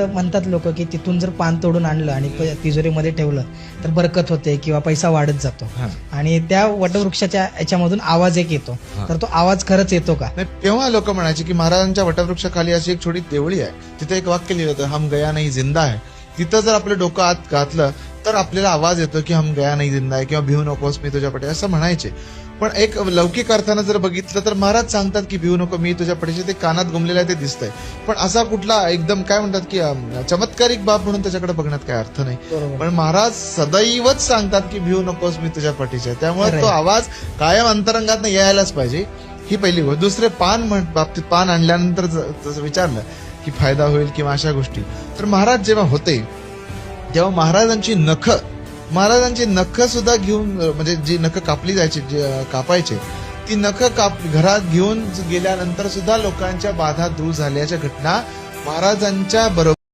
म्हणतात लोक की तिथून जर पान तोडून आणलं आणि तिजोरीमध्ये ठेवलं तर बरकत होते किंवा पैसा वाढत जातो. आणि त्या वटवृक्षाच्या याच्यामधून आवाज एक येतो. तर तो आवाज खरंच येतो का? नाही, तेव्हा लोक म्हणायचे की महाराजांच्या वटवृक्षाखाली अशी एक छोटी देवळी आहे, तिथे एक वाक्य लिहिलं होतं, हम गया नाही जिंदा है. तिथं जर आपलं डोकं आत घातलं तर आपल्याला आवाज येतो की हम गया नाही जिंदा आहे किंवा भिवू नकोस मी तुझ्या पाठी, असं म्हणायचे. पण एक लौकिक अर्थानं जर बघितलं तर महाराज सांगतात की भिवू नको मी तुझ्या पाठीशी, ते कानात घुमलेलं आहे ते दिसतंय. पण असा कुठला एकदम काय म्हणतात की चमत्कारिक बाब म्हणून त्याच्याकडे बघण्यात काय अर्थ नाही. पण महाराज सदैवच सांगतात की भिवू नकोस मी तुझ्या पाठीशी आहे. त्यामुळे तो आवाज कायम अंतरंगात यायलाच पाहिजे, ही पहिली गोष्ट. दुसरे बाबतीत पान आणल्यानंतर जसं विचारलं की फायदा होईल किंवा अशा गोष्टी, तर महाराज जेव्हा होते तेव्हा महाराजांची नख सुद्धा घेऊन, म्हणजे जी नख कापली जायची कापायचे, ती नख घरात घेऊन गेल्यानंतर सुद्धा लोकांच्या बाधा दूर झाल्याच्या घटना महाराजांच्या बरोबर